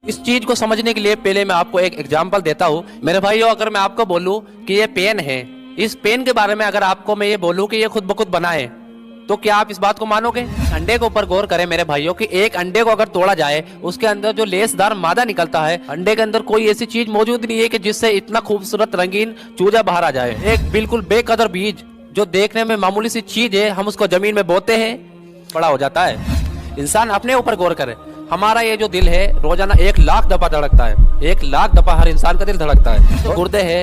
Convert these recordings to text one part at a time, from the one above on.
इस चीज को समझने के लिए पहले मैं आपको एक एग्जांपल देता हूँ। मेरे भाइयों, अगर मैं आपको बोलूँ कि ये पेन है, इस पेन के बारे में अगर आपको मैं ये बोलूँ कि ये खुद ब खुद बना है, तो क्या आप इस बात को मानोगे? अंडे के ऊपर गौर करें मेरे भाइयों कि एक अंडे को अगर तोड़ा जाए, उसके अंदर जो लेसदार मादा निकलता है, अंडे के अंदर कोई ऐसी चीज मौजूद नहीं है कि जिससे इतना खूबसूरत रंगीन चूजा बाहर आ जाए। एक बिल्कुल बेकदर बीज जो देखने में मामूली सी चीज है, हम उसको जमीन में बोते हैं, बड़ा हो जाता है। इंसान अपने ऊपर गौर करे। हमारा ये जो दिल है रोजाना 1 लाख दफा धड़कता है। 1 लाख दफा हर इंसान का दिल धड़कता है। तो गुर्दे है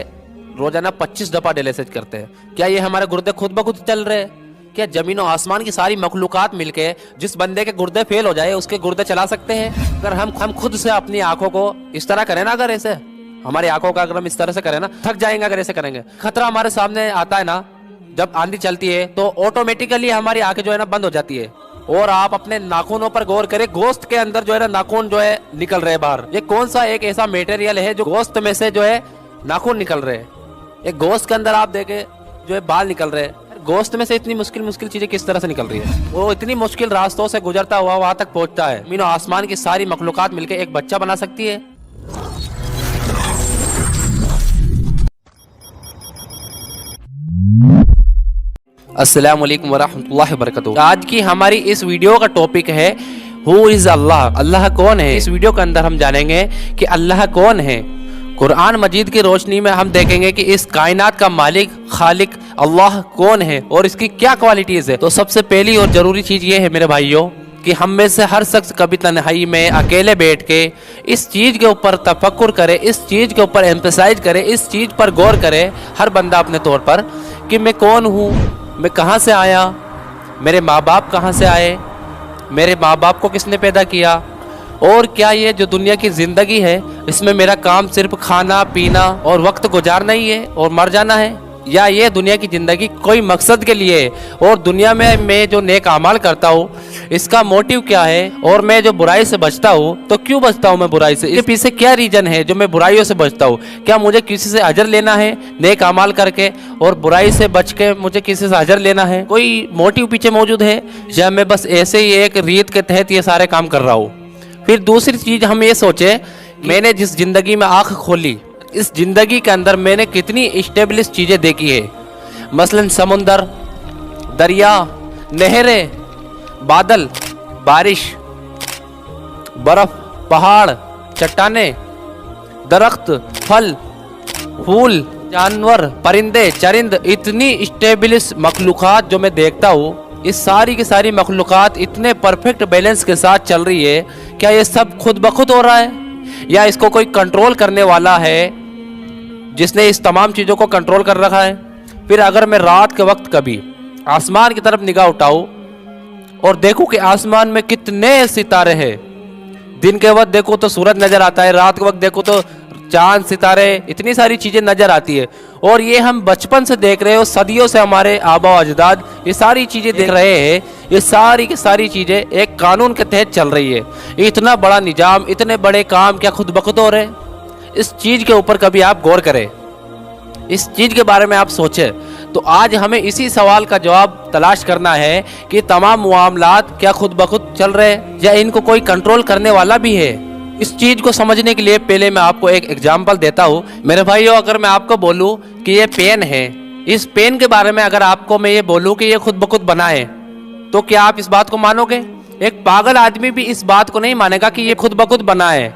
रोजाना 25 दफा डायलिसिस करते हैं। क्या ये हमारे गुर्दे खुद ब खुद चल रहे हैं? क्या जमीन और आसमान की सारी मखलूकात मिलके जिस बंदे के गुर्दे फेल हो जाए उसके गुर्दे चला सकते हैं? अगर हम खुद से अपनी आंखों को इस तरह करें ना, अगर ऐसे हमारी आंखों का अगर हम इस तरह से करें ना, थक जाएंगे अगर ऐसे करेंगे। खतरा हमारे सामने आता है ना, जब आंधी चलती है तो ऑटोमेटिकली हमारी आंखें जो है ना बंद हो जाती है। और आप अपने नाखूनों पर गौर करें, गोश्त के अंदर जो है ना नाखून जो है निकल रहे बाहर। ये कौन सा एक ऐसा मटेरियल है जो गोश्त में से जो है नाखून निकल रहे हैं? एक गोश्त के अंदर आप देखें जो है बाल निकल रहे हैं। गोश्त में से इतनी मुश्किल चीजें किस तरह से निकल रही है? वो इतनी मुश्किल रास्तों से गुजरता हुआ वहां तक पहुंचता है। मीनो आसमान की सारी मखलूकात मिलकर एक बच्चा बना सकती है। अस्सलाम वालेकुम वरहमतुल्लाहि वबरकातुहू। आज की हमारी इस वीडियो का टॉपिक है हु इज अल्लाह। अल्लाह कौन है? इस वीडियो के अंदर हम जानेंगे कि अल्लाह कौन है। कुरान मजीद की रोशनी में हम देखेंगे कि इस कायनात का मालिक खालिक अल्लाह कौन है और इसकी क्या क्वालिटीज है। तो सबसे पहली और जरूरी चीज ये है मेरे भाइयों कि हम में से हर शख्स कभी तन्हाई में अकेले बैठ के इस चीज के ऊपर तफक्कुर करे, इस चीज के ऊपर एम्फसाइज करे, इस चीज पर गौर करे, हर बंदा अपने तौर पर, कि मैं कौन हूँ, मैं कहाँ से आया, मेरे माँ बाप कहाँ से आए, मेरे माँ बाप को किसने पैदा किया, और क्या ये जो दुनिया की ज़िंदगी है इसमें मेरा काम सिर्फ खाना पीना और वक्त गुजारना ही है और मर जाना है, या ये दुनिया की ज़िंदगी कोई मकसद के लिए है? और दुनिया में मैं जो नेक अमाल करता हूँ इसका मोटिव क्या है? और मैं जो बुराई से बचता हूँ तो क्यों बचता हूँ मैं बुराई से? इसके पीछे क्या रीज़न है जो मैं बुराइयों से बचता हूँ? क्या मुझे किसी से अजर लेना है नेक अमाल करके, और बुराई से बच के मुझे किसी से अजर लेना है? कोई मोटिव पीछे मौजूद है, या मैं बस ऐसे ही एक रीत के तहत ये सारे काम कर रहा हूँ? फिर दूसरी चीज़ हम ये सोचे, मैंने जिस ज़िंदगी में आँख खोली, इस ज़िंदगी के अंदर मैंने कितनी इस्टेब्लिश चीज़ें देखी है। मसलन समुंदर, दरिया, नहरें, बादल, बारिश, बर्फ़, पहाड़, चट्टानें, दरख्त, फल, फूल, जानवर, परिंदे, चरिंद, इतनी इस्टेब्लिश मखलूक़ात जो मैं देखता हूँ, इस सारी की सारी मखलूक़ात इतने परफेक्ट बैलेंस के साथ चल रही है। क्या ये सब खुद ब खुद हो रहा है, या इसको कोई कंट्रोल करने वाला है जिसने इस तमाम चीज़ों को कंट्रोल कर रखा है? फिर अगर मैं रात के वक्त कभी आसमान की तरफ निगाह उठाऊं और देखूं कि आसमान में कितने सितारे हैं, दिन के वक्त देखो तो सूरज नज़र आता है, रात के वक्त देखो तो चांद, सितारे, इतनी सारी चीज़ें नज़र आती है, और ये हम बचपन से देख रहे हो, सदियों से हमारे आबा अजदाद ये सारी चीज़ें देख रहे हैं। ये सारी की सारी चीज़ें एक कानून के तहत चल रही है। इतना बड़ा निजाम, इतने बड़े काम क्या खुद ब खुद हो रहे? इस चीज़ के ऊपर कभी आप गौर करें, इस चीज़ के बारे में आप सोचें। तो आज हमें इसी सवाल का जवाब तलाश करना है कि तमाम मामलात क्या खुद ब खुद चल रहे हैं, या इनको कोई कंट्रोल करने वाला भी है? इस चीज़ को समझने के लिए पहले मैं आपको एक एग्जांपल देता हूँ। मेरे भाइयों, अगर मैं आपको बोलूँ कि ये पेन है, इस पेन के बारे में अगर आपको मैं ये बोलूँ कि ये खुद ब खुद बना है, तो क्या आप इस बात को मानोगे? एक पागल आदमी भी इस बात को नहीं मानेगा कि ये खुद ब खुद बना है।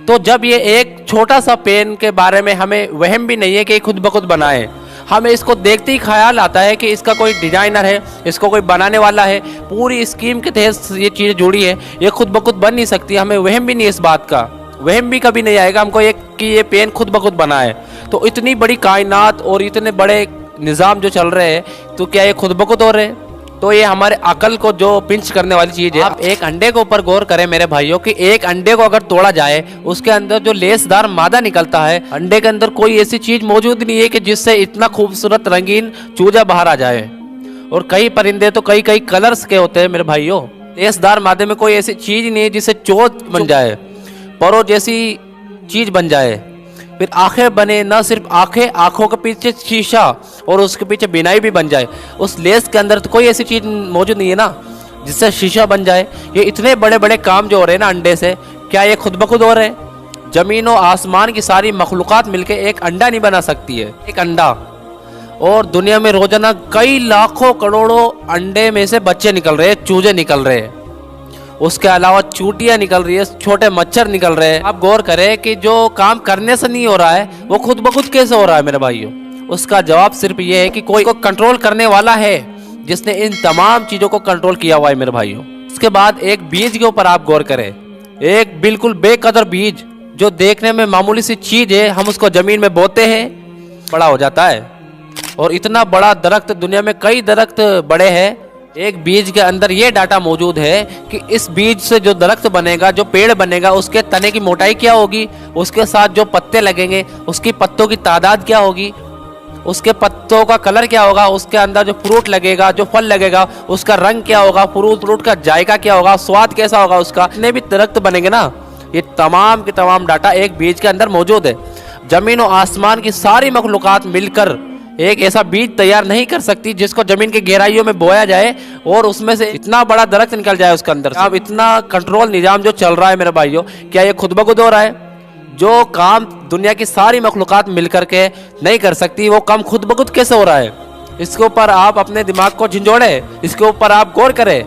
तो जब ये एक छोटा सा पेन के बारे में हमें वहम भी नहीं है कि ये खुद ब खुद बना है, हमें इसको देखते ही ख्याल आता है कि इसका कोई डिजाइनर है, इसको कोई बनाने वाला है, पूरी स्कीम के तहत ये चीज़ जुड़ी है, ये खुद ब खुद बन नहीं सकती। हमें वहम भी नहीं इस बात का, वहम भी कभी नहीं आएगा हमको कि ये पेन खुद ब खुद बना है। तो इतनी बड़ी कायनात और इतने बड़े निज़ाम जो चल रहे हैं, तो क्या ये खुद ब खुद हो रहे हैं? तो ये हमारे अकल को जो पिंच करने वाली चीज़ है। आप एक अंडे के ऊपर गौर करें मेरे भाइयों कि एक अंडे को अगर तोड़ा जाए, उसके अंदर जो लेसदार मादा निकलता है, अंडे के अंदर कोई ऐसी चीज़ मौजूद नहीं है कि जिससे इतना खूबसूरत रंगीन चूजा बाहर आ जाए। और कई परिंदे तो कई कई कलर्स के होते हैं मेरे भाइयों। लेसदार मादे में कोई ऐसी चीज़ नहीं है जिससे चोच बन जाए, परो जैसी चीज़ बन जाए। फिर आंखें बने, ना सिर्फ आंखें, आंखों के पीछे शीशा और उसके पीछे बिनाई भी बन जाए। उस लेस के अंदर तो कोई ऐसी चीज़ मौजूद नहीं है ना जिससे शीशा बन जाए। ये इतने बड़े बड़े काम जो हो रहे हैं ना अंडे से, क्या ये खुद ब खुद हो रहे हैं? जमीन और आसमान की सारी मखलूकात मिलके एक अंडा नहीं बना सकती है, एक अंडा। और दुनिया में रोजाना कई लाखों करोड़ों अंडे में से बच्चे निकल रहे हैं, चूजे निकल रहे हैं, उसके अलावा चूटियां निकल रही है, छोटे मच्छर निकल रहे हैं। आप गौर करें कि जो काम करने से नहीं हो रहा है वो खुद ब खुद कैसे हो रहा है मेरे भाइयों। उसका जवाब सिर्फ ये है कि कोई को कंट्रोल करने वाला है जिसने इन तमाम चीजों को कंट्रोल किया हुआ है मेरे भाइयों। उसके बाद एक बीज के ऊपर आप गौर करें, एक बिल्कुल बेकदर बीज जो देखने में मामूली सी चीज है, हम उसको जमीन में बोते हैं, बड़ा हो जाता है। और इतना बड़ा दरख्त, दुनिया में कई दरख्त बड़े हैं, एक बीज के अंदर ये डाटा मौजूद है कि इस बीज से जो दरख्त बनेगा, जो पेड़ बनेगा, उसके तने की मोटाई क्या होगी, उसके साथ जो पत्ते लगेंगे उसकी पत्तों की तादाद क्या होगी, उसके पत्तों का कलर क्या होगा, उसके अंदर जो फ्रूट लगेगा, जो फल लगेगा उसका रंग क्या होगा, फ्रूट का जायका क्या होगा, स्वाद कैसा होगा उसका, जितने भी दरख्त बनेंगे ना, ये तमाम के तमाम डाटा एक बीज के अंदर मौजूद है। जमीन और आसमान की सारी मखलूकात मिलकर एक ऐसा बीज तैयार नहीं कर सकती जिसको जमीन की गहराइयों में बोया जाए और उसमें से इतना बड़ा दरख्त निकल जाए उसके अंदर से। अब इतना कंट्रोल निजाम जो चल रहा है मेरे भाइयों, क्या ये खुद ब खुद हो रहा है? जो काम दुनिया की सारी मखलूकात मिलकर के नहीं कर सकती वो काम खुद ब खुद कैसे हो रहा है? इसके ऊपर आप अपने दिमाग को झंझोड़े, इसके ऊपर आप गौर करें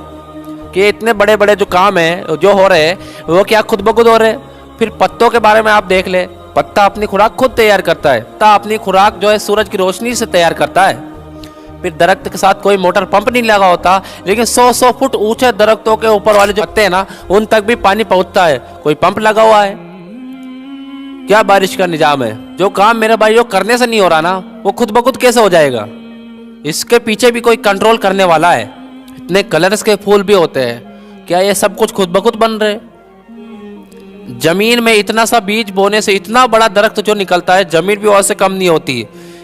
कि इतने बड़े बड़े जो काम है जो हो रहे हैं वो क्या खुद ब खुद हो रहे हैं। फिर पत्तों के बारे में आप देख ले, पत्ता अपनी खुराक खुद तैयार करता है, पत्ता अपनी खुराक जो है सूरज की रोशनी से तैयार करता है। फिर दरख्त के साथ कोई मोटर पंप नहीं लगा होता, लेकिन 100-100 फुट ऊंचे दरख्तों के ऊपर वाले जो पत्ते हैं ना, उन तक भी पानी पहुंचता है, कोई पंप लगा हुआ है? क्या बारिश का निजाम है? जो काम मेरे भाइयों करने से नहीं हो रहा ना, वो खुद ब खुद कैसे हो जाएगा? इसके पीछे भी कोई कंट्रोल करने वाला है। इतने कलर्स के फूल भी होते हैं, क्या ये सब कुछ खुद ब खुद बन रहे? जमीन में इतना सा बीज बोने से इतना बड़ा दरख्त जो निकलता है, जमीन भी उससे कम नहीं होती।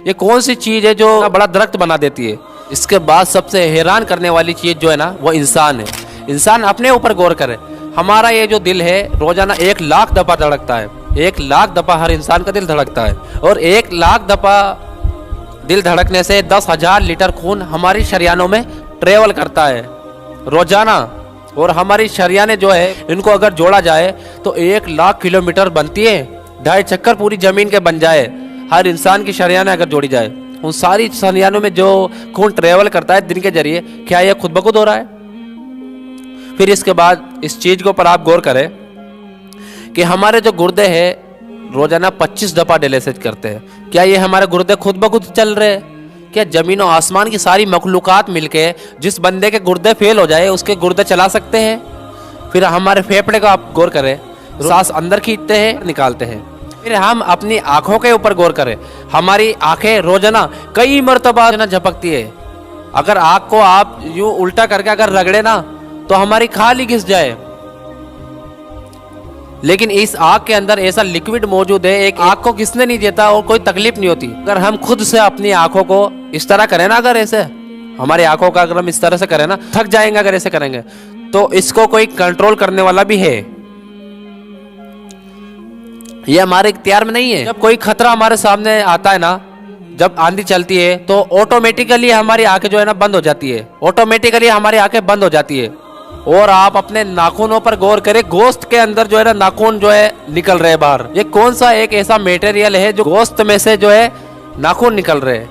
ये कौन सी चीज है जो बड़ा दरख्त बना देती है? इसके बाद सबसे हैरान करने वाली चीज जो है ना, वो इंसान है। इंसान अपने ऊपर गौर करे, हमारा ये जो दिल है रोजाना 1 लाख दफा धड़कता है, 1 लाख दफा हर इंसान का दिल धड़कता है। और 1 लाख दफा दिल धड़कने से 10,000 लीटर खून हमारी शरियानों में ट्रेवल करता है रोजाना। और हमारी शरियानें जो है इनको अगर जोड़ा जाए तो 1 लाख किलोमीटर बनती है, 2.5 चक्कर पूरी जमीन के बन जाए। हर इंसान की शरियानें अगर जोड़ी जाए, उन सारी शरियानों में जो खून ट्रेवल करता है दिन के जरिए, क्या यह खुद ब खुद हो रहा है? फिर इसके बाद इस चीज के ऊपर आप गौर करें कि हमारे जो गुर्दे हैं रोजाना 25 दफा डायलिसिस करते हैं। क्या ये हमारे गुर्दे खुद ब खुद चल रहे हैं? क्या जमीन और आसमान की सारी मखलूकात मिलके जिस बंदे के गुर्दे फेल हो जाए उसके गुर्दे चला सकते हैं? फिर हमारे फेफड़े को आप गौर करें, सांस अंदर खींचते हैं, निकालते हैं। फिर हम अपनी आंखों के ऊपर गौर करें, हमारी आंखें रोजाना कई मरतबा झपकती है। अगर आंख को आप यूं उल्टा करके अगर रगड़े ना तो हमारी खाल ही घिस जाए। लेकिन इस आग के अंदर ऐसा लिक्विड मौजूद है, एक आग को किसने नहीं देता और कोई तकलीफ नहीं होती। अगर हम खुद से अपनी आंखों को इस तरह करें ना, अगर ऐसे हमारी आंखों का अगर हम इस तरह से करें ना, थक जाएंगे अगर ऐसे करेंगे, तो इसको कोई कंट्रोल करने वाला भी है। ये हमारे इख्तियार में नहीं है। जब कोई खतरा हमारे सामने आता है ना, जब आंधी चलती है तो ऑटोमेटिकली हमारी आंखें जो है ना बंद हो जाती है, ऑटोमेटिकली हमारी आंखें बंद हो जाती है। और आप अपने नाखूनों पर गौर करें, गोश्त के अंदर जो है ना नाखून जो है निकल रहे बाहर। ये कौन सा एक ऐसा मटेरियल है जो गोश्त में से जो है नाखून निकल रहे हैं?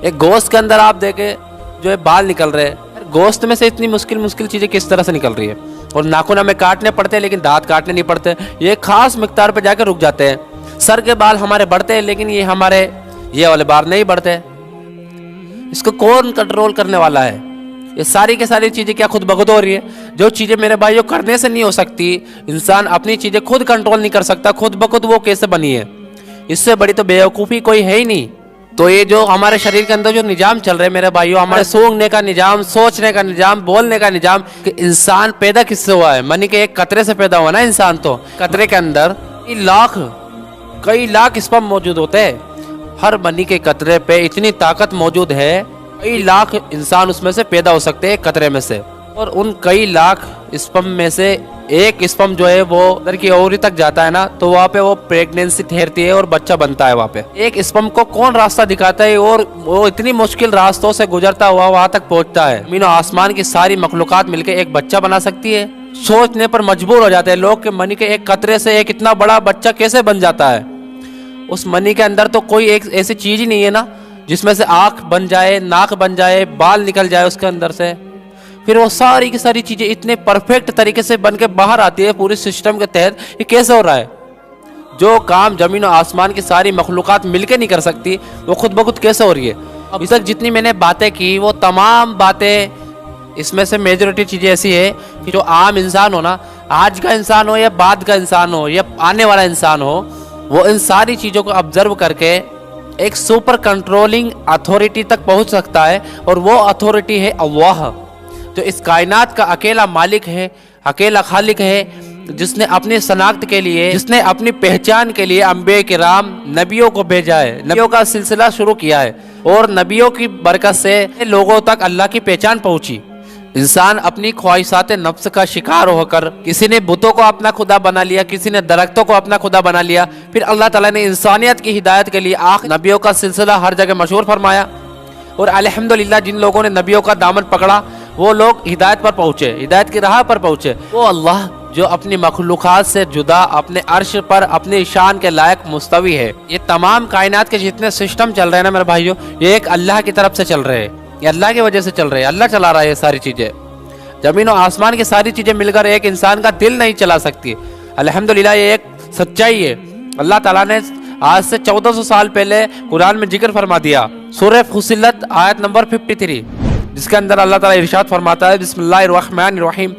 एक गोश्त के अंदर आप देखें जो है बाल निकल रहे हैं। गोश्त में से इतनी मुश्किल चीजें किस तरह से निकल रही है? और नाखून हमें काटने पड़ते हैं लेकिन दांत काटने नहीं पड़ते, ये खास मिकदार पे जाकर रुक जाते हैं। सर के बाल हमारे बढ़ते हैं लेकिन ये हमारे ये वाले बाल नहीं बढ़ते। इसको कौन कंट्रोल करने वाला है? ये सारी की सारी चीजें क्या खुद ब खुद हो रही है? जो चीजें मेरे भाइयों करने से नहीं हो सकती, इंसान अपनी चीजें खुद कंट्रोल नहीं कर सकता, खुद ब खुद वो कैसे बनी है? इससे बड़ी तो बेवकूफी कोई है ही नहीं। तो ये जो हमारे शरीर के अंदर जो निजाम चल रहे हैं मेरे भाइयों, हमारे सूंघने का निजाम, सोचने का निजाम, बोलने का निजाम, कि इंसान पैदा किससे हुआ है? मनी के एक कतरे से पैदा हुआ ना इंसान। तो कतरे के अंदर कई लाख स्पर्म मौजूद होते हैं। हर मनी के कतरे पे इतनी ताकत मौजूद है, कई लाख इंसान उसमें से पैदा हो सकते हैं कतरे में से। और उन कई लाख स्पर्म में से एक स्पर्म जो है वो अंदर की ओवरी तक जाता है ना, तो वहाँ पे वो प्रेगनेंसी ठहरती है और बच्चा बनता है। वहाँ पे एक स्पर्म को कौन रास्ता दिखाता है और वो इतनी मुश्किल रास्तों से गुजरता हुआ वहाँ तक पहुँचता है। मीनो आसमान की सारी मखलूकात मिलकर एक बच्चा बना सकती है। सोचने पर मजबूर हो जाते हैं लोग कि मनी के एक कतरे से एक इतना बड़ा बच्चा कैसे बन जाता है। उस मनी के अंदर तो कोई एक ऐसी चीज ही नहीं है ना जिसमें से आंख बन जाए, नाक बन जाए, बाल निकल जाए उसके अंदर से। फिर वो सारी की सारी चीजें इतने परफेक्ट तरीके से बन के बाहर आती है पूरी सिस्टम के तहत। ये कैसे हो रहा है? जो काम जमीन और आसमान की सारी मखलूकात मिलके नहीं कर सकती वो खुद ब खुद कैसे हो रही है? अभी तक जितनी मैंने बातें की वो तमाम बातें, इसमें से मेजॉरिटी चीज़ें ऐसी है कि जो आम इंसान हो ना, आज का इंसान हो या बाद का इंसान हो या आने वाला इंसान हो, वो इन सारी चीज़ों को ऑब्जर्व करके एक सुपर कंट्रोलिंग अथॉरिटी तक पहुंच सकता है। और वो अथॉरिटी है अल्लाह, जो इस कायनात का अकेला मालिक है, अकेला खालिक है, जिसने अपनी शनाख्त के लिए, जिसने अपनी पहचान के लिए अंबिया किराम नबियों को भेजा है, नबियों का सिलसिला शुरू किया है और नबियों की बरकत से लोगों तक अल्लाह की पहचान पहुंची। इंसान अपनी ख्वाहिशात नफ्स का शिकार होकर किसी ने बुतों को अपना खुदा बना लिया, किसी ने दरख्तों को अपना खुदा बना लिया। फिर अल्लाह ताला ने इंसानियत की हिदायत के लिए नबियों का सिलसिला हर जगह मशहूर फरमाया और अल्हम्दुलिल्लाह जिन लोगों ने नबियों का दामन पकड़ा वो लोग हिदायत पर पहुंचे, हिदायत की राह पर पहुंचे। वो अल्लाह जो अपनी मखलूकात से जुदा अपने अर्श पर अपनी शान के लायक मुस्तवी है। ये तमाम कायनात के जितने सिस्टम चल रहे हैं ना मेरे भाइयों, ये एक अल्लाह की तरफ से चल रहे हैं, ये अल्लाह की वजह से चल रहे हैं। अल्लाह चला रहा है ये सारी चीजें। जमीन और आसमान की सारी चीजें मिलकर एक इंसान का दिल नहीं चला सकती। अल्हम्दुलिल्लाह ये एक सच्चाई है। अल्लाह ताला ने आज से 1400 साल पहले कुरान में जिक्र फरमा दिया, सूरह फुसिलत आयत नंबर 53, जिसके अंदर अल्लाह ताला इरशाद फरमाता है, बिस्मिल्लाहिर्रहमानिर्रहीम,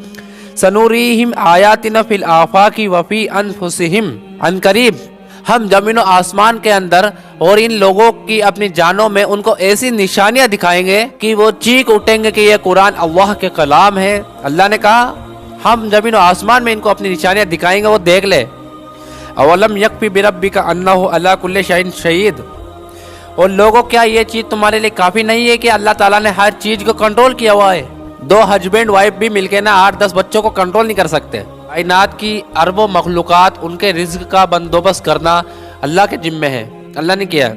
सनूरीहिम आयातिना फिल आफाकी वफी अनफुसिहिम, अनकरीब हम जमीन और आसमान के अंदर और इन लोगों की अपनी जानों में उनको ऐसी निशानियां दिखाएंगे कि वो चीख उठेंगे कि ये कुरान अल्लाह के कलाम है। अल्लाह ने कहा हम जमीन और आसमान में इनको अपनी निशानियां दिखाएंगे, वो देख ले। अवलम यकफी बिरब्बिका अन्नहु अला कुल्ली शैइन शहीद, और लोगों क्या ये चीज तुम्हारे लिए काफी नहीं है कि अल्लाह ताला ने हर चीज को कंट्रोल किया हुआ है। दो हस्बैंड वाइफ भी मिलके ना 8-10 बच्चों को कंट्रोल नहीं कर सकते। कायनात की अरबों मखलूकात, उनके रिज्क का बंदोबस्त करना अल्लाह के जिम्मे है, अल्लाह ने किया।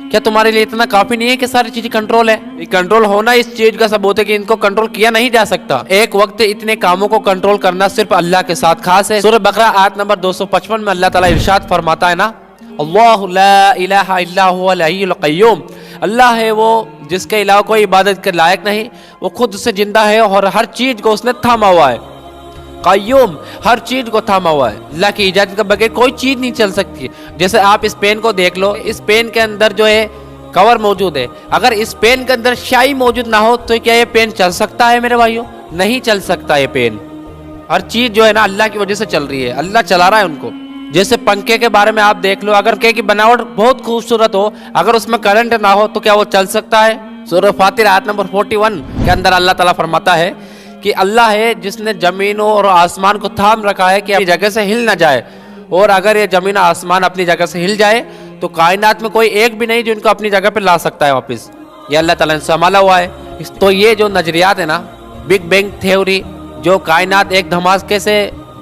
क्या तुम्हारे लिए इतना काफी नहीं है कि सारी चीजें कंट्रोल है? ये कंट्रोल होना इस चीज का सबूत है कि इनको कंट्रोल किया नहीं जा सकता। एक वक्त इतने कामों को कंट्रोल करना सिर्फ अल्लाह के साथ खास है। सूरह बकरा आयत नंबर 255 में अल्लाह ताला इरशाद फरमाता है ना, अल्लाहु ला इलाहा इल्ला हुवल हय्युल क़य्यूम, अल्लाह है वो जिसके अलावा कोई इबादत के लायक नहीं, वो खुद से जिंदा है और हर चीज को उसने थामा हुआ है। क़य्यूम, हर चीज को थामा हुआ है। अल्लाह की इजाजत के बगैर कोई चीज नहीं चल सकती। जैसे आप इस पेन को देख लो, इस पेन के अंदर जो है कवर मौजूद है, अगर इस पेन के अंदर स्याही मौजूद ना हो तो क्या ये पेन चल सकता है मेरे भाइयों? नहीं चल सकता ये पेन। हर चीज जो है ना अल्लाह की वजह से चल रही है, अल्लाह चला रहा है उनको। जैसे पंखे के बारे में आप देख लो, अगर पंखे की बनावट बहुत खूबसूरत हो, अगर उसमें करंट ना हो तो क्या वो चल सकता है? सूरह फातिर आयत नंबर 41 के अंदर अल्लाह ताला फरमाता है कि अल्लाह है जिसने जमीनों और आसमान को थाम रखा है कि अपनी जगह से हिल ना जाए, और अगर ये जमीन आसमान अपनी जगह से हिल जाए तो कायनात में कोई एक भी नहीं जो इनको अपनी जगह पे ला सकता है वापस। ये अल्लाह ताला ने संभाला हुआ है। तो ये जो नजरियात है ना, बिग बैंग थ्योरी, जो कायनात एक धमाके से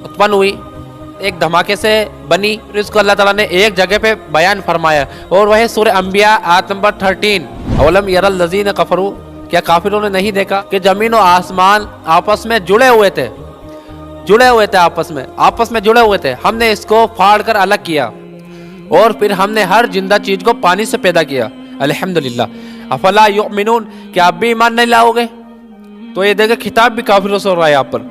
उत्पन्न हुई, एक धमाके से बनी, फिर इसको अल्लाह ताला ने एक जगह पे बयान फरमाया, और वह सूरह अंबिया आयत नंबर 13, अवलम यरल लज़ीन कफरू, क्या काफिरों ने नहीं देखा कि जमीन और आसमान आपस में जुड़े हुए थे, आपस में जुड़े हुए थे। हमने इसको फाड़ कर अलग किया और फिर हमने हर जिंदा चीज को पानी से पैदा किया। अल्हम्दुलिल्लाह। अफला युमिनून, क्या आप भी ईमान नहीं लाओगे? तो ये देखे खिताब भी काफिरों से हो रहा है यहाँ पर।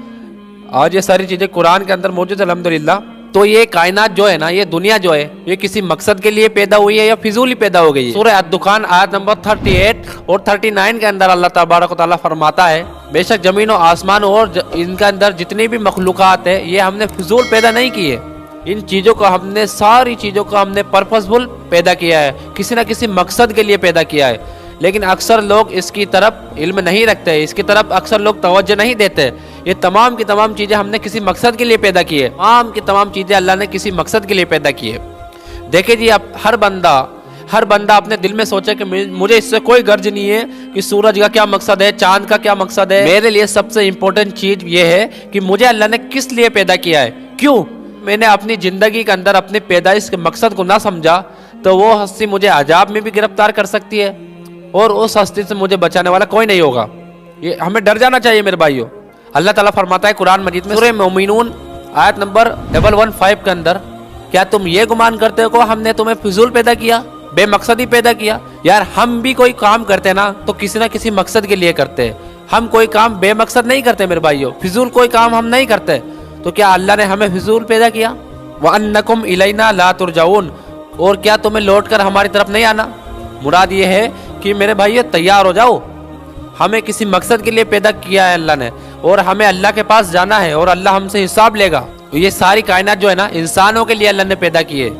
आज ये सारी चीजें कुरान के अंदर मौजूद है अल्हम्दुलिल्लाह। तो ये कायनात जो है ना, ये दुनिया जो है, ये किसी मकसद के लिए पैदा हुई है या फिजूली पैदा हो गई है? सूरह अद-दुखान आयत नंबर 38 और 39 के अंदर अल्लाह तबारक व तआला फरमाता है, बेशक जमीन और आसमान और इनके अंदर जितनी भी मखलूकात है, ये हमने फिजूल पैदा नहीं की है। इन चीजों को हमने, सारी चीजों को हमने पर्पसफुल पैदा किया है, किसी न किसी मकसद के लिए पैदा किया है। लेकिन अक्सर लोग इसकी तरफ इल्म नहीं रखते, इसकी तरफ अक्सर लोग तवज्जो नहीं देते। ये तमाम की तमाम चीज़ें हमने किसी मकसद के लिए पैदा की है, तमाम की तमाम चीज़ें अल्लाह ने किसी मकसद के लिए पैदा की है। देखिए जी, अब हर बंदा अपने दिल में सोचे कि मुझे इससे कोई गर्ज नहीं है कि सूरज का क्या मकसद है, चांद का क्या मकसद है। मेरे लिए सबसे इंपॉर्टेंट चीज़ ये है कि मुझे अल्लाह ने किस लिए पैदा किया है, क्यों। मैंने अपनी ज़िंदगी के अंदर अपने पैदाइश के मकसद को ना समझा तो वो हस्ती मुझे अजाब में भी गिरफ्तार कर सकती है, और उस हस्ती से मुझे बचाने वाला कोई नहीं होगा। ये हमें डर जाना चाहिए मेरे भाइयों। اللہ ताला फरमाता है कुरान मजीद में सूरह मोमिनून आयत नंबर 115 के अंदर, क्या तुम ये गुमान करते हो कि हमने तुम्हें फिजूल पैदा किया, बेमकसद ही पैदा किया। यार हम भी कोई काम करते ना तो किसी ना किसी मकसद के लिए करते हैं, हम कोई काम बेमकसद नहीं करते मेरे भाइयों, फिजूल कोई काम हम नहीं करते। तो क्या अल्लाह ने हमें फिजूल पैदा किया? व अन्नकुम इलैना ला तुरजाऊन, और क्या तुम्हें लौट कर हमारी तरफ नहीं आना? मुराद ये है कि मेरे भाइयों तैयार हो जाओ, हमें किसी मकसद के लिए पैदा किया है अल्लाह ने, और हमें अल्लाह के पास जाना है और अल्लाह हमसे हिसाब लेगा। ये सारी कायनात जो है ना इंसानों के लिए अल्लाह ने पैदा की है,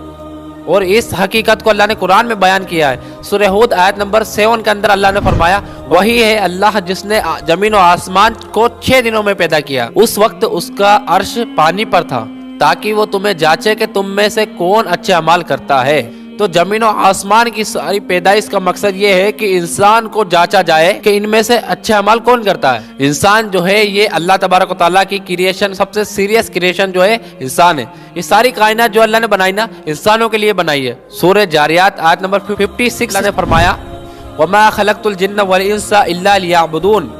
और इस हकीकत को अल्लाह ने कुरान में बयान किया है। सूरह हूद आयत नंबर 7 के अंदर अल्लाह ने फरमाया, वही है अल्लाह जिसने जमीन और आसमान को 6 दिनों में पैदा किया। उस वक्त उसका अर्श पानी पर था ताकि वो तुम्हें जांचे कि तुम में से कौन अच्छे अमाल करता है। तो जमीन और आसमान की सारी पैदाइश का मकसद ये है कि इंसान को जांचा जाए कि इनमें से अच्छे अमाल कौन करता है। इंसान जो है ये अल्लाह तबारक व तआला की क्रिएशन, सबसे सीरियस क्रिएशन जो है इंसान है। ये सारी कायनात जो अल्लाह ने बनाई ना इंसानों के लिए बनाई है। सूरह जारियात आयत नंबर 56 अल्लाह ने फरमाया, वमा खलक़तुल जिन्न वल इंसा इल्ला लियअबुदून,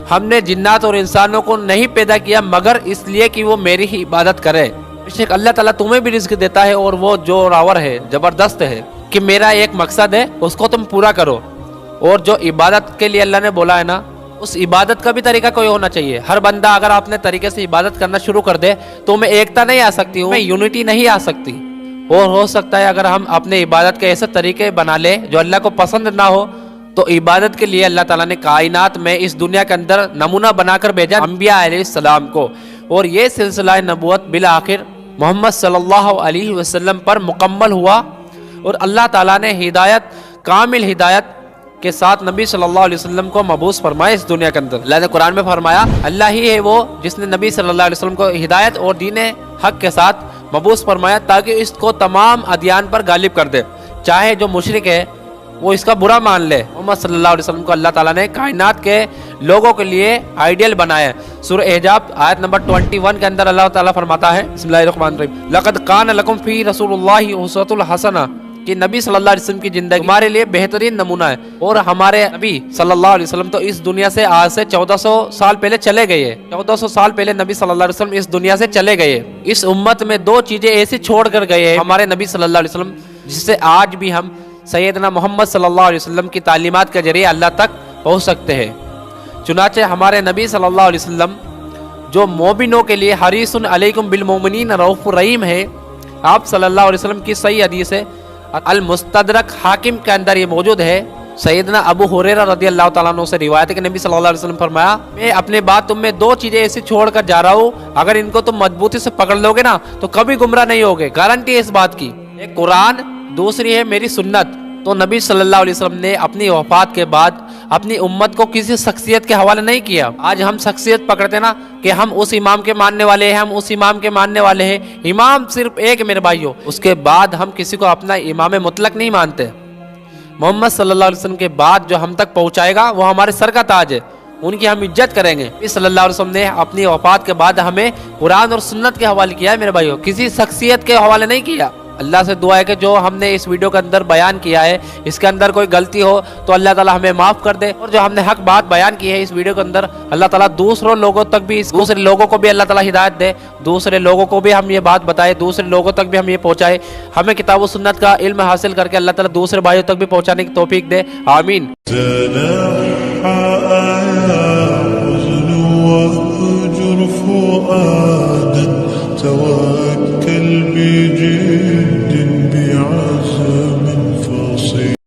हमने जिन्नात और इंसानों को नहीं पैदा किया मगर इसलिए कि वो मेरी ही इबादत करे। बेशक अल्लाह ताला तुम्हें भी रिज़्क देता है और वो जोरावर है, जबरदस्त है कि मेरा एक मकसद है उसको तुम पूरा करो। और जो इबादत के लिए अल्लाह ने बोला है ना, उस इबादत का भी तरीका कोई होना चाहिए। हर बंदा अगर अपने तरीके से इबादत करना शुरू कर दे तो में एकता नहीं आ सकती, में यूनिटी नहीं आ सकती। और हो सकता है अगर हम अपने इबादत के ऐसे तरीके बना ले जो अल्लाह को पसंद ना हो, तो इबादत के लिए अल्लाह ताला ने कायनात में इस दुनिया के अंदर नमूना बनाकर भेजा अंबिया अलैहिस्सलाम को, और ये सिलसिला नबूवत बिल आखिर मोहम्मद सल्लल्लाहु अलैहि वसल्लम पर मुकम्मल हुआ। और अल्लाह ताला ने हिदायत, कामिल हिदायत के साथ नबी सल्लल्लाहु अलैहि वसल्लम को मबूस फरमाया इस दुनिया के अंदर। अल्लाह ने कुरान में फरमाया, अल्लाह ही है वो जिसने नबी सल्लल्लाहु अलैहि वसल्लम को हिदायत और दीन हक के साथ मबूस फरमाया ताकि इसको तमाम अदियान पर गालिब कर दे। चाहे जो मुशरिक है वो इसका बुरा मान ले, मोहम्मद सल्लल्लाहु अलैहि वसल्लम को अल्लाह ताला ने कायनात के लोगों के लिए आइडियल बनाया है। सूरह एहजाब आयत नंबर 21 के अंदर अल्लाह ताला फरमाता है, बिस्मिल्लाहिर्रहमानिर्रहीम, लक़द कान लकुम फी रसूलिल्लाहि उस्वतुन हसना, कि नबी सल्लल्लाहु अलैहि वसल्लम की जिंदगी हमारे लिए बेहतरीन नमूना है। और हमारे नबी सल्लल्लाहु अलैहि वसल्लम तो इस दुनिया से आज से 1400 साल पहले चले गए हैं। 1400 साल पहले नबी सल्लल्लाहु अलैहि वसल्लम इस दुनिया से चले गए। इस उम्मत में 2 चीजें ऐसी छोड़ कर गए हैं हमारे नबी सल्लल्लाहु अलैहि वसल्लम, जिससे आज भी हम सैयदना मोहम्मद सल्लल्लाहु अलैहि वसल्लम की तालीमात के जरिए अल्लाह तक पहुँच सकते हैं। चुनाचे हमारे नबी सल्लल्लाहु अलैहि वसल्लम जो मोमिनों के लिए हरीसुन अलैकुम बिल मोमिनीन रऊफुर रहीम है, आप सल्लल्लाहु अलैहि वसल्लम की सही हदीस है अल मुस्तदरक हाकिम के अंदर ये मौजूद है। सैयदना अबू हुरैरा रदियल्लाहु ताला अन्हु से रिवायत है कि नबी सल्लल्लाहु अलैहि वसल्लम फरमाया, मैं अपने बाद तुम में 2 चीजें ऐसी छोड़ कर जा रहा हूँ, अगर इनको तुम मजबूती से पकड़ लोगे ना तो कभी गुमराह नहीं होगे, गारंटी है इस बात की। एक कुरान, दूसरी है मेरी सुन्नत। तो नबी सल्लल्लाहु अलैहि वसल्लम ने अपनी वफात के बाद अपनी उम्मत को किसी शख्सियत के हवाले नहीं किया। आज हम शख्सियत पकड़ते ना कि हम उस इमाम के मानने वाले हैं, हम उस इमाम के मानने वाले हैं। इमाम सिर्फ एक है मेरे भाइयों, उसके बाद हम किसी को अपना इमाम मुतलक नहीं मानते। मोहम्मद सल्लल्लाहु अलैहि वसल्लम के बाद जो हम तक पहुँचाएगा वो हमारे सर का ताज है, उनकी हम इज्जत करेंगे। इस सल्लल्लाहु अलैहि वसल्लम ने अपनी वफात के बाद हमें कुरान और सुन्नत के हवाले किया है मेरे भाइयों, किसी शख्सियत के हवाले नहीं किया। अल्लाह से दुआ है कि जो हमने इस वीडियो के अंदर बयान किया है इसके अंदर कोई गलती हो तो अल्लाह ताला हमें माफ़ कर दे, और जो हमने हक बात बयान की है इस वीडियो के अंदर अल्लाह ताला दूसरों लोगों तक भी, दूसरे लोगों को भी अल्लाह ताला हिदायत दे, दूसरे लोगों को भी हम ये बात बताए, दूसरे लोगों तक भी हम ये पहुँचाए। हमें किताब व सुन्नत का इल्म हासिल करके अल्लाह ताला दूसरे भाइयों तक भी पहुँचाने की तौफीक दे, आमीन।